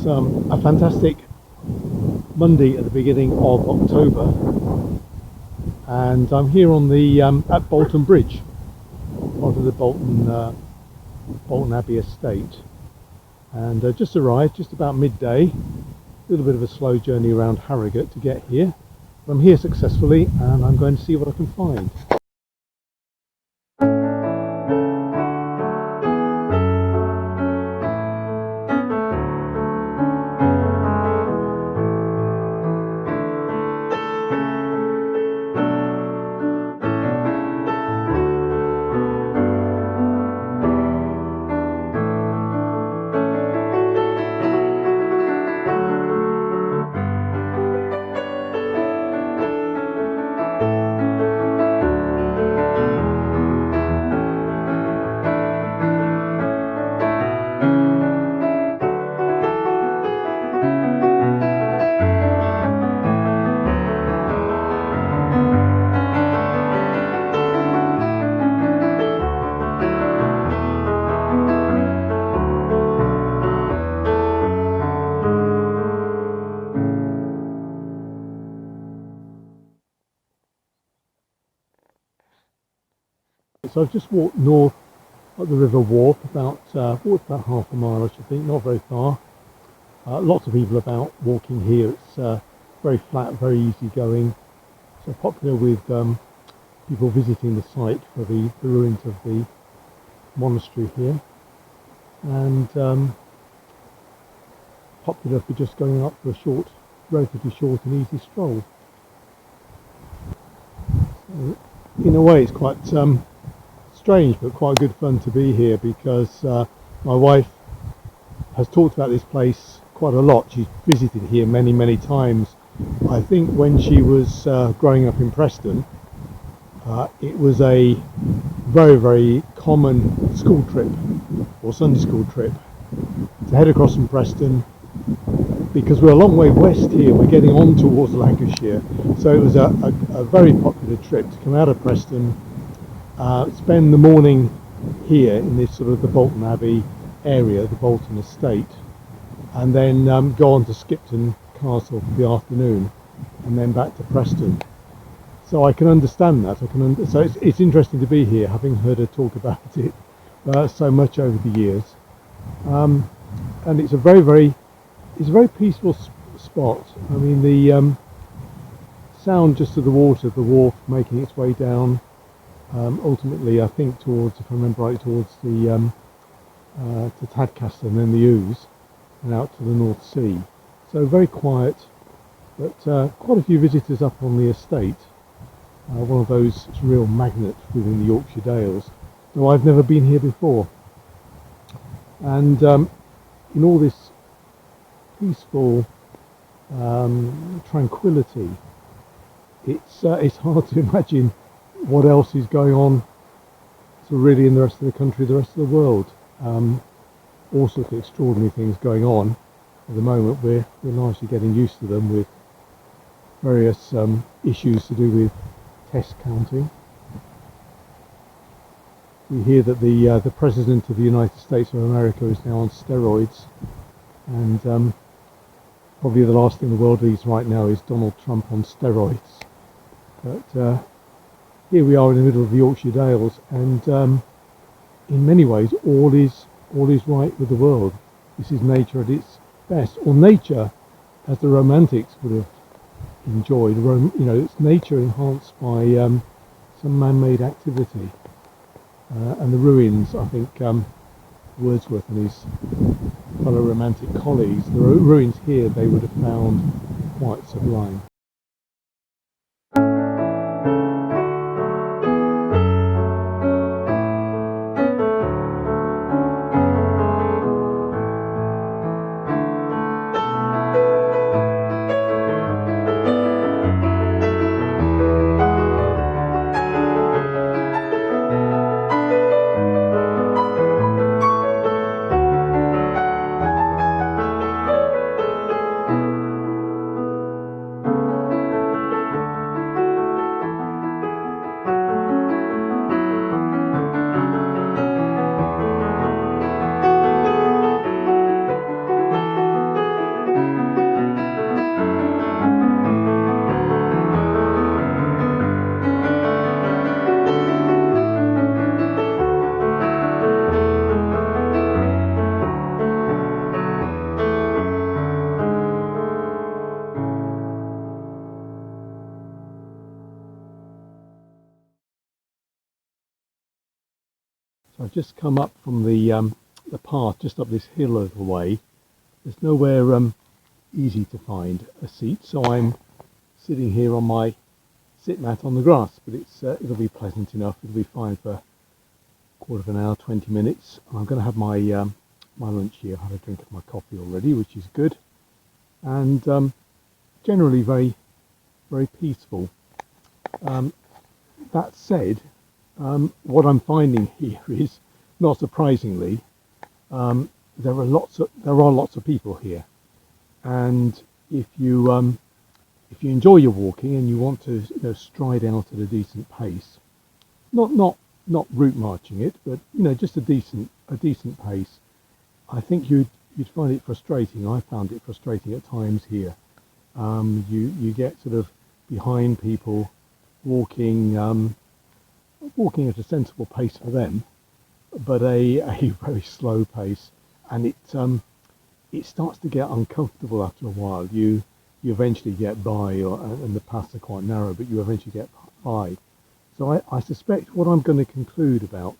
a fantastic Monday at the beginning of October, and I'm here on the at Bolton Bridge, part of the Bolton Abbey estate, and just arrived just about midday. A little bit of a slow journey around Harrogate to get here, but I'm here successfully, and I'm going to see what I can find. So I've just walked north up the River Wharfe, walked about half a mile, I should think, not very far. Lots of people about walking here. It's very flat, very easy going. So popular with people visiting the site for the ruins of the monastery here, and popular for just going up for a relatively short and easy stroll. So in a way, it's quite strange, but quite good fun to be here, because my wife has talked about this place quite a lot. She's visited here many times. I think when she was growing up in Preston, it was a very common school trip or Sunday school trip to head across from Preston, because we're a long way west here. We're getting on towards Lancashire, so it was a very popular trip to come out of Preston, spend the morning here in this sort of the Bolton Abbey area, the Bolton estate, and then go on to Skipton Castle for the afternoon, and then back to Preston. So I can understand that. So it's interesting to be here, having heard her talk about it so much over the years, and it's a very peaceful spot. I mean, the sound just of the water, the wharf making its way down. Ultimately, I think towards, if I remember right, towards the to Tadcaster and then the Ouse and out to the North Sea. So very quiet, but quite a few visitors up on the estate. One of those real magnets within the Yorkshire Dales, though I've never been here before. And in all this peaceful tranquility, it's hard to imagine what else is going on so really in the rest of the country, the rest of the world. All sorts of extraordinary things going on at the moment. We're largely getting used to them, with various issues to do with test counting. We hear that the President of the United States of America is now on steroids, and probably the last thing the world needs right now is Donald Trump on steroids. But here we are in the middle of the Yorkshire Dales, and in many ways all is right with the world. This is nature at its best, or nature as the Romantics would have enjoyed. It's nature enhanced by some man-made activity, and the ruins. I think Wordsworth and his fellow Romantic colleagues, the ruins here they would have found quite sublime. I've just come up from the path just up this hill a little way. There's nowhere easy to find a seat, so I'm sitting here on my sit mat on the grass. But it'll be pleasant enough. It'll be fine for a quarter of an hour, 20 minutes. I'm going to have my my lunch here. I've had a drink of my coffee already, which is good, and generally very, very peaceful. That said, what I'm finding here is, not surprisingly, there are lots of people here, and if you enjoy your walking and you want to stride out at a decent pace, not route marching it, but just a decent pace, I think you'd find it frustrating. I found it frustrating at times here. You get sort of behind people walking at a sensible pace for them, but a very slow pace, and it starts to get uncomfortable after a while. You eventually get by, and the paths are quite narrow, but you eventually get by. So I suspect what I'm going to conclude about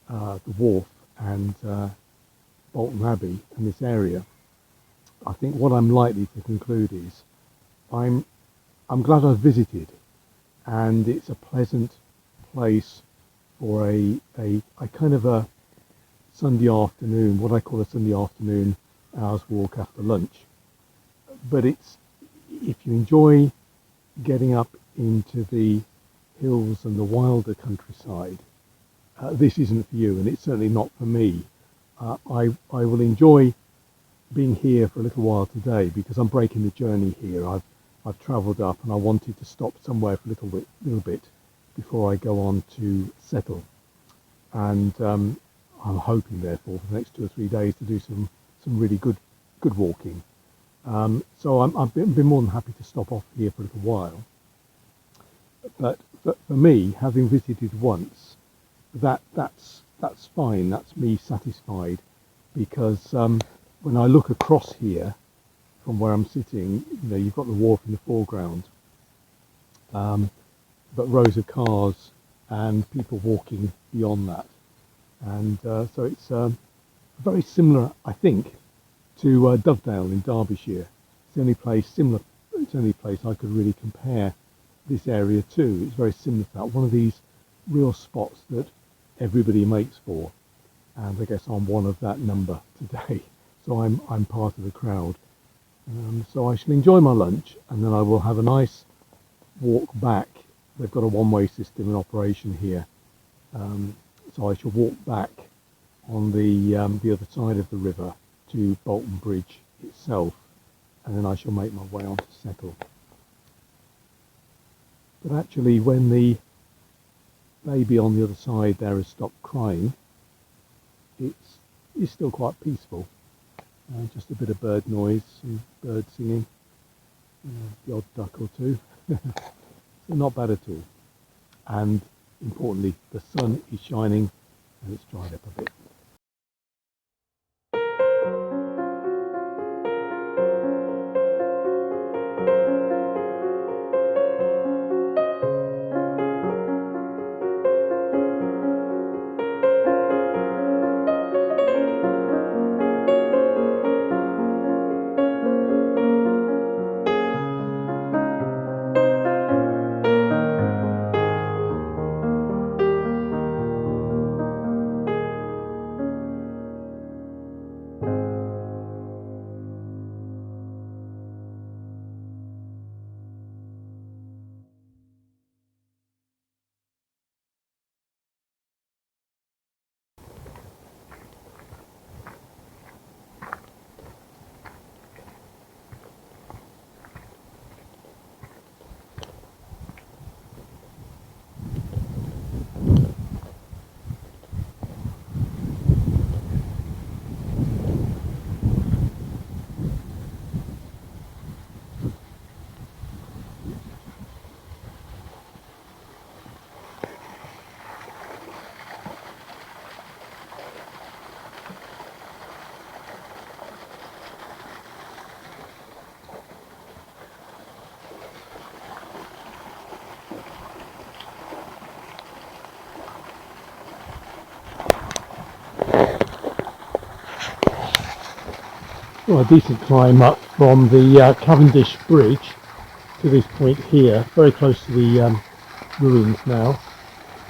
the Wharfe and Bolton Abbey and this area, I think what I'm likely to conclude is I'm glad I've visited, and it's a pleasant place for a kind of a Sunday afternoon, what I call a Sunday afternoon hour's walk after lunch. But if you enjoy getting up into the hills and the wilder countryside, this isn't for you, and it's certainly not for me. I will enjoy being here for a little while today because I'm breaking the journey here. I've travelled up and I wanted to stop somewhere for a little bit before I go on to settle, and I'm hoping therefore for the next 2 or 3 days to do some really good walking. So I've been more than happy to stop off here for a little while. But for me, having visited once, that's fine. That's me satisfied, because when I look across here from where I'm sitting, you've got the wharf in the foreground, but rows of cars and people walking beyond that, and so it's very similar, I think, to Dovedale in Derbyshire. It's the only place I could really compare this area to. It's very similar to that. One of these real spots that everybody makes for, and I guess I'm one of that number today. So I'm part of the crowd. So I shall enjoy my lunch, and then I will have a nice walk back. They've got a one-way system in operation here, so I shall walk back on the other side of the river to Bolton Bridge itself, and then I shall make my way on to Settle. But actually, when the baby on the other side there has stopped crying, it's still quite peaceful. Just a bit of bird noise, some birds singing, the odd duck or two. So not bad at all. And importantly, the sun is shining and it's dried up a bit. well, a decent climb up from the Cavendish Bridge to this point here, very close to the ruins now.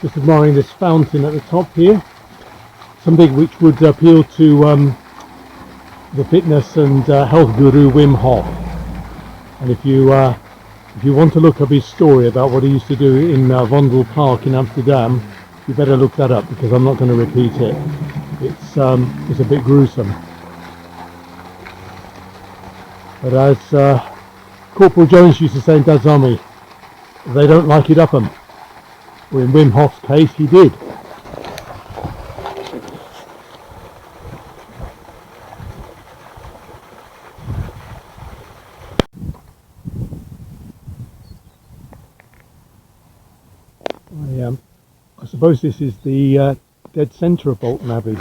Just admiring this fountain at the top here, something which would appeal to the fitness and health guru Wim Hof. And if you want to look up his story about what he used to do in Vondel Park in Amsterdam, you better look that up, because I'm not going to repeat it. It's a bit gruesome. But as Corporal Jones used to say in Dad's Army, they don't like it up 'em. Well, in Wim Hof's case, he did. I suppose this is the dead centre of Bolton Abbey.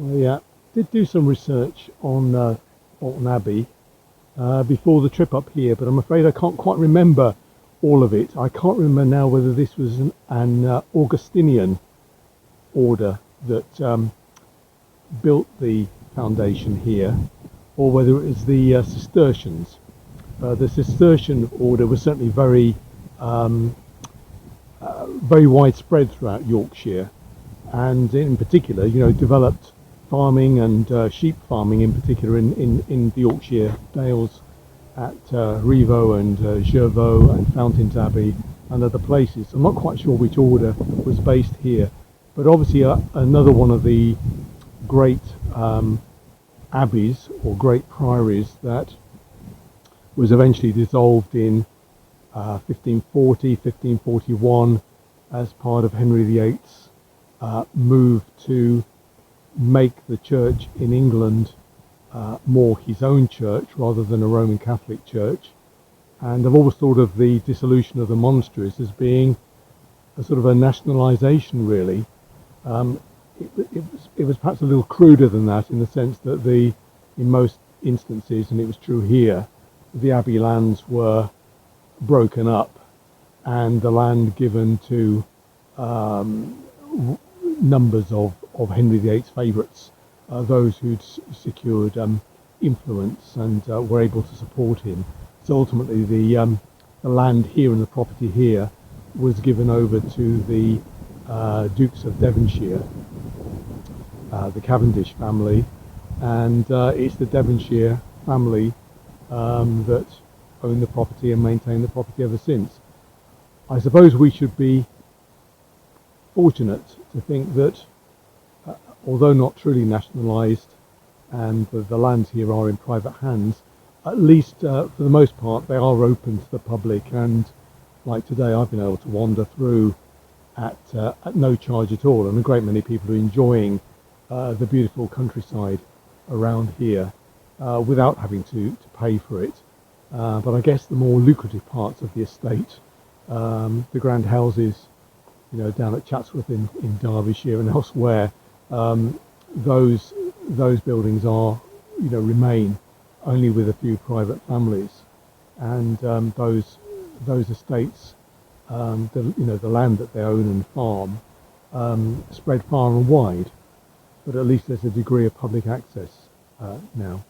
I did do some research on Bolton Abbey before the trip up here, but I'm afraid I can't quite remember all of it. I can't remember now whether this was an Augustinian order that built the foundation here, or whether it was the Cistercians. The Cistercian order was certainly very widespread throughout Yorkshire, and in particular, developed farming and sheep farming in particular in the Yorkshire Dales at Rievaulx and Jervaux and Fountains Abbey and other places. I'm not quite sure which order was based here, but obviously another one of the great abbeys or great priories that was eventually dissolved in 1540, 1541 as part of Henry VIII's move to make the church in England more his own church rather than a Roman Catholic church. And I've always thought of the dissolution of the monasteries as being a sort of a nationalisation, really. It was perhaps a little cruder than that, in the sense that in most instances, and it was true here, the abbey lands were broken up and the land given to numbers of Henry VIII's favourites, those who'd secured influence and were able to support him. So ultimately the land here and the property here was given over to the Dukes of Devonshire, the Cavendish family, and it's the Devonshire family that own the property and maintain the property ever since. I suppose we should be fortunate to think that although not truly nationalised and the lands here are in private hands, at least for the most part they are open to the public, and like today I've been able to wander through at no charge at all, and a great many people are enjoying the beautiful countryside around here without having to pay for it. But I guess the more lucrative parts of the estate, the grand houses, down at Chatsworth in Derbyshire and elsewhere, those buildings are, remain only with a few private families, and those estates, the land that they own and farm, spread far and wide, but at least there's a degree of public access now.